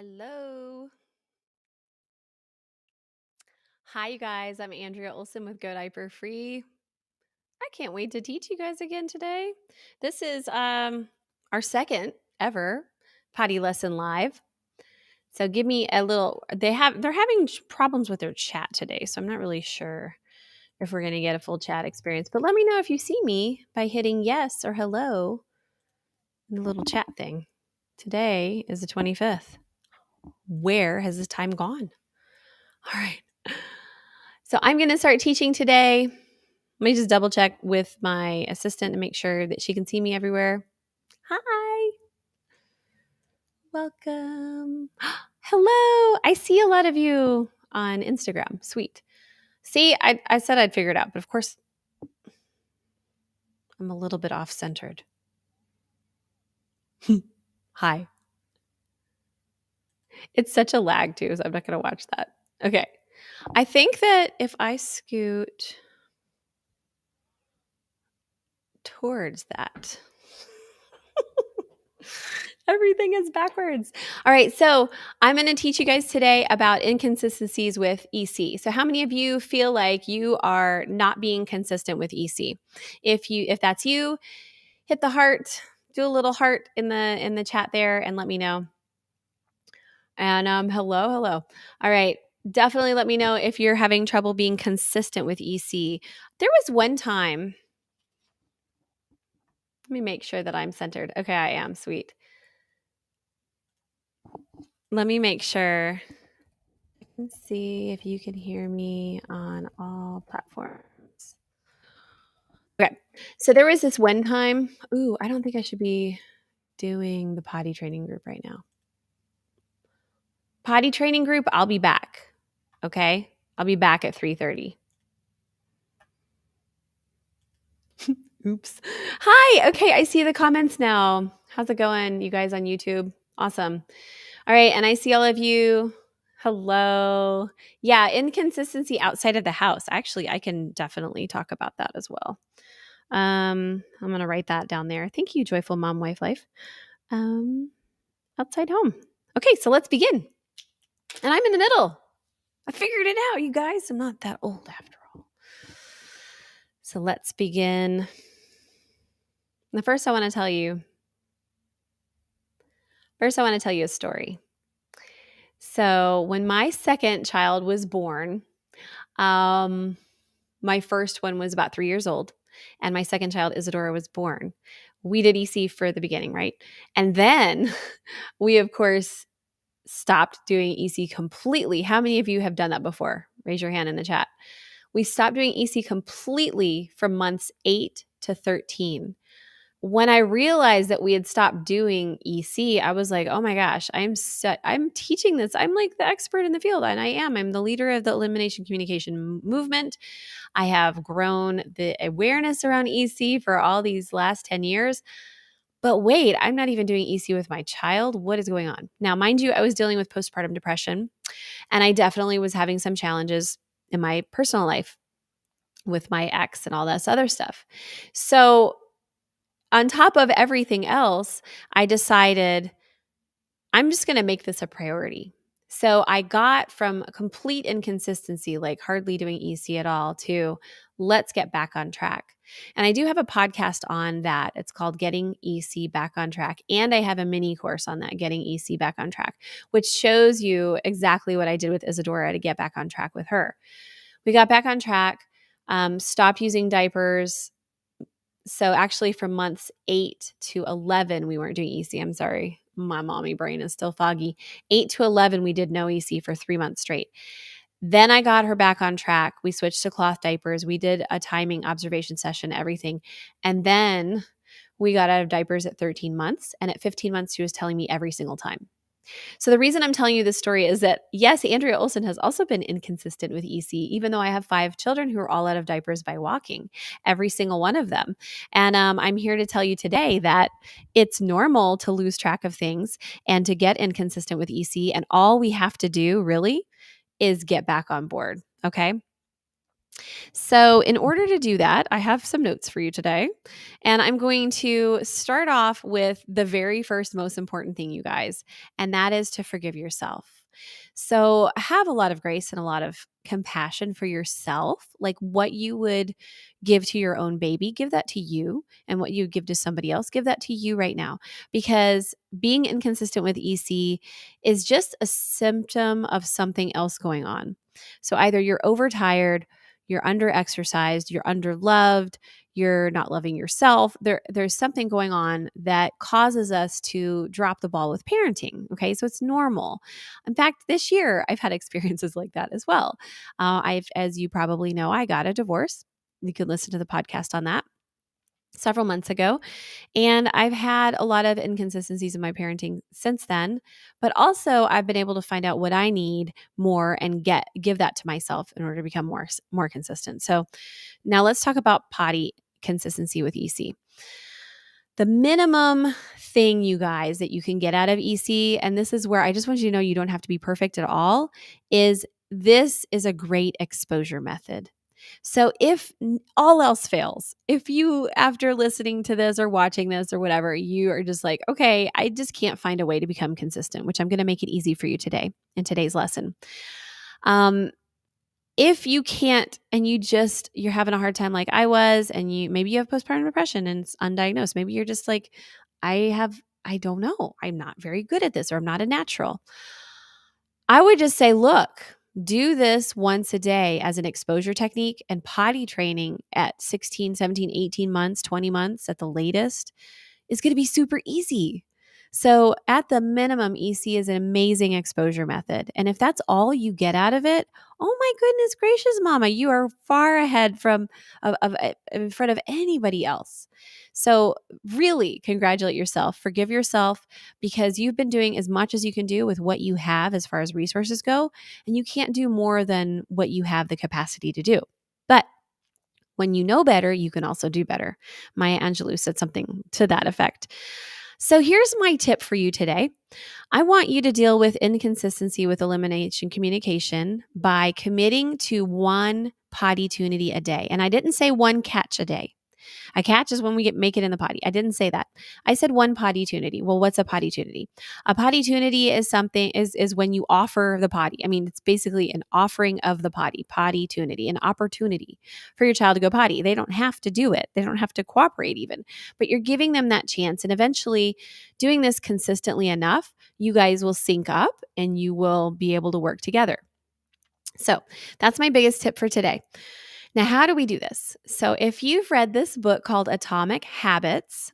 Hello. Hi, you guys. I'm Andrea Olson with Go Diaper Free. I can't wait to teach you guys again today. This is our second ever Potty Lesson live. So give me a little. They're having problems with their chat today, so I'm not really sure if we're going to get a full chat experience. But let me know if you see me by hitting yes or hello in the little chat thing. Today is the 25th. Where has this time gone? All right. So I'm going to start teaching today. Let me just double check with my assistant to make sure that she can see me everywhere. Hi. Welcome. Hello. I see a lot of you on Instagram. Sweet. See, I said I'd figure it out, but of course, I'm a little bit off centered. Hi. It's such a lag, too, so I'm not going to watch that. Okay. I think that if I scoot towards that, everything is backwards. All right, so I'm going to teach you guys today about inconsistencies with EC. So how many of you feel like you are not being consistent with EC? If that's you, hit the heart, do a little heart in the chat there and let me know. And hello. All right. Definitely let me know if you're having trouble being consistent with EC. There was one time. Let me make sure that I'm centered. Okay, I am. Sweet. Let me make sure. Let's see if you can hear me on all platforms. Okay. So there was this one time. Ooh, I don't think I should be doing the potty training group right now. Potty training group, I'll be back. Okay? I'll be back at 3:30. Oops. Hi. Okay, I see the comments now. How's it going, you guys on YouTube? Awesome. All right, and I see all of you. Hello. Yeah, inconsistency outside of the house. Actually, I can definitely talk about that as well. I'm going to write that down there. Thank you, Joyful Mom Wife Life. Outside home. Okay, so let's begin. And I'm in the middle. I figured it out, you guys. I'm not that old after all. So let's begin. The first I want to tell you a story. So when my second child was born, my first one was about 3 years old, and my second child, Isadora, was born. We did EC for the beginning, right? And then we, of course, stopped doing EC completely. How many of you have done that before? Raise your hand in the chat. We stopped doing EC completely from months 8 to 13. When I realized that we had stopped doing EC, I was like, oh my gosh, I'm teaching this. I'm like the expert in the field, and I am. I'm the leader of the Elimination Communication movement. I have grown the awareness around EC for all these last 10 years. But wait, I'm not even doing EC with my child. What is going on? Now, mind you, I was dealing with postpartum depression, and I definitely was having some challenges in my personal life with my ex and all this other stuff. So, on top of everything else, I decided I'm just going to make this a priority. So I got from a complete inconsistency, like hardly doing EC at all, to let's get back on track. And I do have a podcast on that. It's called Getting EC Back on Track. And I have a mini course on that, Getting EC Back on Track, which shows you exactly what I did with Isadora to get back on track with her. We got back on track, stopped using diapers. So actually from months 8 to 11, we weren't doing EC. I'm sorry. My mommy brain is still foggy. 8 to 11, we did no EC for 3 months straight. Then I got her back on track. We switched to cloth diapers. We did a timing observation session, everything. And then we got out of diapers at 13 months. And at 15 months, she was telling me every single time. So the reason I'm telling you this story is that, yes, Andrea Olson has also been inconsistent with EC, even though I have 5 children who are all out of diapers by walking, every single one of them. And I'm here to tell you today that it's normal to lose track of things and to get inconsistent with EC. And all we have to do really is get back on board. Okay. So, in order to do that, I have some notes for you today. And I'm going to start off with the very first most important thing, you guys, and that is to forgive yourself. So, have a lot of grace and a lot of compassion for yourself. Like what you would give to your own baby, give that to you. And what you give to somebody else, give that to you right now. Because being inconsistent with EC is just a symptom of something else going on. So, either you're overtired, you're under exercised, you're under loved, you're not loving yourself. There's something going on that causes us to drop the ball with parenting. Okay. So it's normal. In fact, this year I've had experiences like that as well. As you probably know, I got a divorce. You can listen to the podcast on that several months ago. And I've had a lot of inconsistencies in my parenting since then, but also I've been able to find out what I need more and give that to myself in order to become more consistent. So now let's talk about potty consistency with EC. The minimum thing, you guys, that you can get out of EC, and this is where I just want you to know you don't have to be perfect at all, is this is a great exposure method. So if all else fails, if you, after listening to this or watching this or whatever, you are just like, okay, I just can't find a way to become consistent, which I'm going to make it easy for you today in today's lesson. If you can't and you're having a hard time like I was, and maybe you have postpartum depression and it's undiagnosed, maybe you're just like, I don't know, I'm not very good at this, or I'm not a natural. I would just say, look, do this once a day as an exposure technique, and potty training at 16, 17, 18 months, 20 months at the latest is going to be super easy. So at the minimum, EC is an amazing exposure method. And if that's all you get out of it, oh my goodness gracious, mama, you are far ahead in front of anybody else. So really congratulate yourself, forgive yourself, because you've been doing as much as you can do with what you have as far as resources go. And you can't do more than what you have the capacity to do. But when you know better, you can also do better. Maya Angelou said something to that effect. So here's my tip for you today. I want you to deal with inconsistency with elimination communication by committing to one potty-tunity a day. And I didn't say one catch a day. A catch is when we make it in the potty. I didn't say that. I said one potty-tunity. Well, what's a potty-tunity? A potty-tunity is when you offer the potty. I mean, it's basically an offering of the potty-tunity, an opportunity for your child to go potty. They don't have to do it. They don't have to cooperate even, but you're giving them that chance. And eventually doing this consistently enough, you guys will sync up and you will be able to work together. So that's my biggest tip for today. Now, how do we do this? So if you've read this book called Atomic Habits,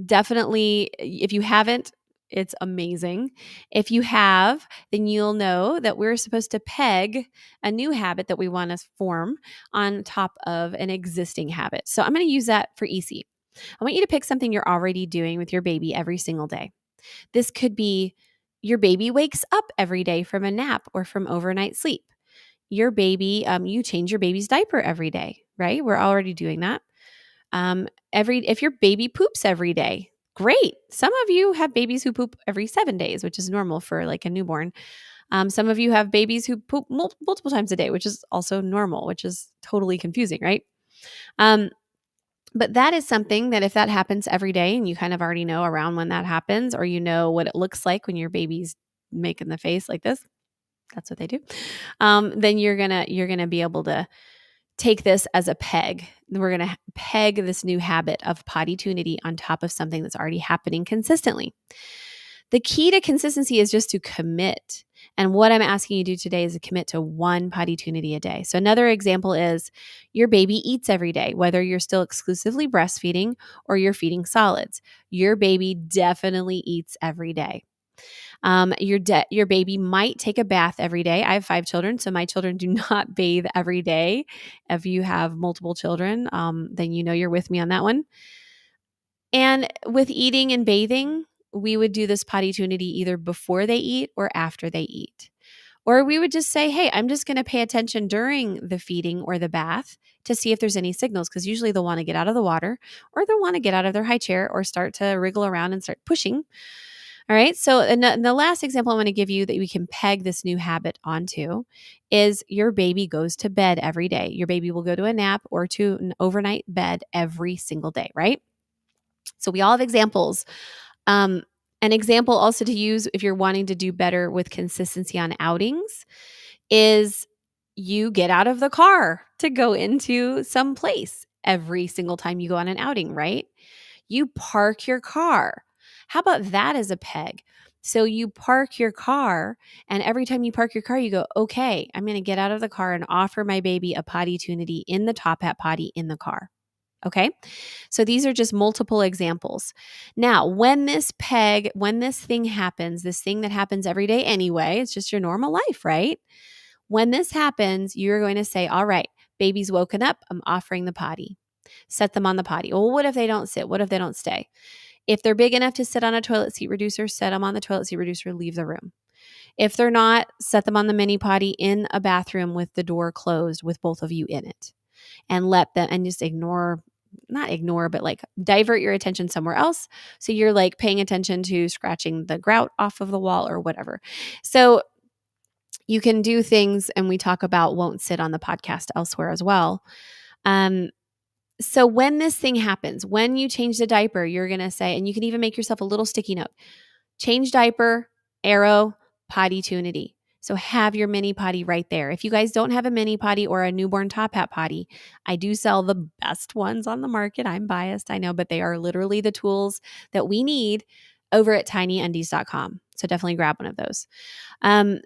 definitely, if you haven't, it's amazing. If you have, then you'll know that we're supposed to peg a new habit that we want to form on top of an existing habit. So I'm going to use that for EC. I want you to pick something you're already doing with your baby every single day. This could be your baby wakes up every day from a nap or from overnight sleep. Your baby, you change your baby's diaper every day, right? We're already doing that. If your baby poops every day, great. Some of you have babies who poop every 7 days, which is normal for like a newborn. Some of you have babies who poop multiple times a day, which is also normal, which is totally confusing, right? But that is something that if that happens every day and you kind of already know around when that happens, or you know what it looks like when your baby's making the face like this, that's what they do. Then you're gonna be able to take this as a peg. We're gonna peg this new habit of potty-tunity on top of something that's already happening consistently. The key to consistency is just to commit. And what I'm asking you to do today is to commit to one potty-tunity a day. So another example is your baby eats every day, whether you're still exclusively breastfeeding or you're feeding solids. Your baby definitely eats every day. Your baby might take a bath every day. I have 5 children, so my children do not bathe every day. If you have multiple children, then you know you're with me on that one. And with eating and bathing, we would do this potty-tunity either before they eat or after they eat. Or we would just say, hey, I'm just going to pay attention during the feeding or the bath to see if there's any signals, because usually they'll want to get out of the water or they'll want to get out of their high chair or start to wriggle around and start pushing. All right. So, and the last example I want to give you that we can peg this new habit onto is your baby goes to bed every day. Your baby will go to a nap or to an overnight bed every single day, right? So, we all have examples. Um, an example also to use if you're wanting to do better with consistency on outings is you get out of the car to go into some place every single time you go on an outing, right? You park your car. How about that as a peg? So you park your car, and every time you park your car, you go, okay, I'm going to get out of the car and offer my baby a potty tunity in the top hat potty in the car. Okay. So these are just multiple examples. Now, when this thing happens, this thing that happens every day anyway, it's just your normal life, right? When this happens, you're going to say, all right, baby's woken up. I'm offering the potty. Set them on the potty. Well, what if they don't sit? What if they don't stay? If they're big enough to sit on a toilet seat reducer, set them on the toilet seat reducer, leave the room. If they're not, set them on the mini potty in a bathroom with the door closed with both of you in it. And let them, and just not ignore, but like divert your attention somewhere else. So you're like paying attention to scratching the grout off of the wall or whatever. So you can do things, and we talk about won't sit on the podcast elsewhere as well. So when this thing happens, when you change the diaper, you're going to say, and you can even make yourself a little sticky note, change diaper, arrow, potty tunity. So have your mini potty right there. If you guys don't have a mini potty or a newborn top hat potty, I do sell the best ones on the market. I'm biased, I know, but they are literally the tools that we need over at tinyundies.com. So definitely grab one of those.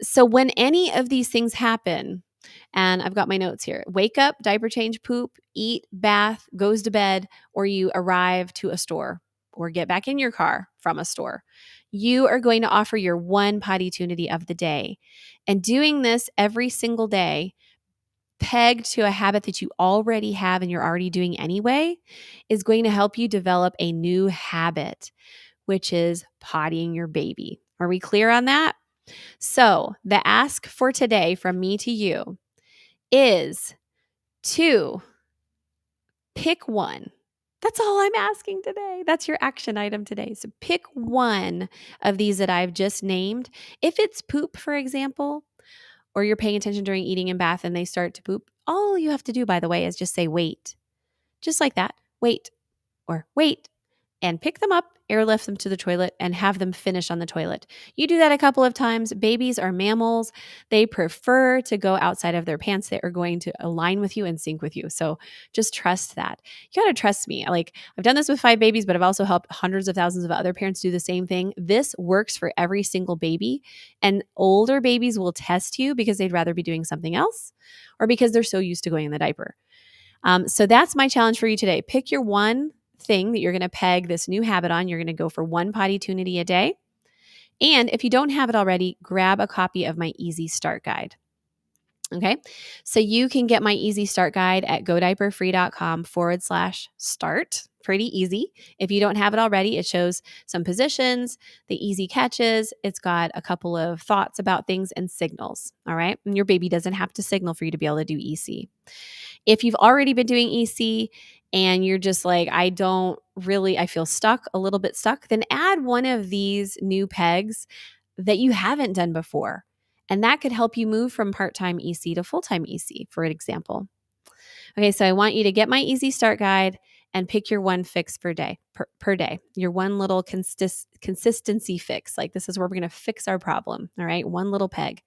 So when any of these things happen, and I've got my notes here, wake up, diaper change, poop, eat, bath, goes to bed, or you arrive to a store or get back in your car from a store, you are going to offer your one potty tunity of the day. And doing this every single day, pegged to a habit that you already have and you're already doing anyway, is going to help you develop a new habit, which is pottying your baby. Are we clear on that? So the ask for today from me to you is to pick one. That's all I'm asking today. That's your action item today. So pick one of these that I've just named. If it's poop, for example, or you're paying attention during eating and bath and they start to poop, all you have to do, by the way, is just say wait. Just like that. Wait or wait. And pick them up, airlift them to the toilet, and have them finish on the toilet. You do that a couple of times. Babies are mammals. They prefer to go outside of their pants. They are going to align with you and sync with you. So just trust that. You got to trust me. Like, I've done this with 5 babies, but I've also helped hundreds of thousands of other parents do the same thing. This works for every single baby. And older babies will test you because they'd rather be doing something else or because they're so used to going in the diaper. So that's my challenge for you today. Pick your one thing that you're going to peg this new habit on. You're going to go for one potty tunity a day. And if you don't have it already, grab a copy of my Easy Start Guide. Okay. So you can get my Easy Start Guide at godiaperfree.com/start. Pretty easy. If you don't have it already, it shows some positions, the easy catches. It's got a couple of thoughts about things and signals. All right. And your baby doesn't have to signal for you to be able to do EC. If you've already been doing EC and you're just like, I feel stuck, a little bit stuck, then add one of these new pegs that you haven't done before. And that could help you move from part-time EC to full-time EC, for example. Okay, so I want you to get my Easy Start Guide and pick your one fix per day, your one little consistency fix. Like, this is where we're going to fix our problem, all right? One little peg.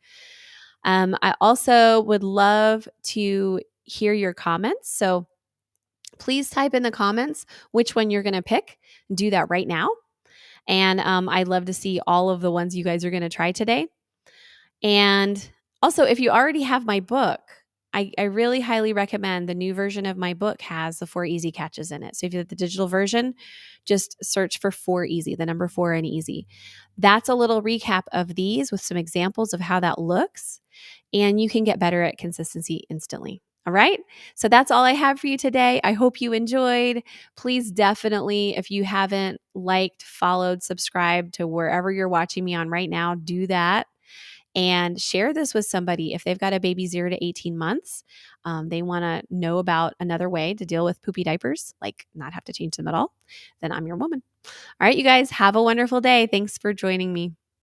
I also would love to hear your comments. So please type in the comments which one you're going to pick. Do that right now. And I'd love to see all of the ones you guys are going to try today. And also, if you already have my book, I really highly recommend the new version of my book has the 4 easy catches in it. So if you have the digital version, just search for 4 easy, the number 4 and easy. That's a little recap of these with some examples of how that looks. And you can get better at consistency instantly. All right. So that's all I have for you today. I hope you enjoyed. Please definitely, if you haven't liked, followed, subscribed to wherever you're watching me on right now, do that. and share this with somebody. If they've got a baby 0 to 18 months, they want to know about another way to deal with poopy diapers, like not have to change them at all, then I'm your woman. All right, you guys, have a wonderful day. Thanks for joining me.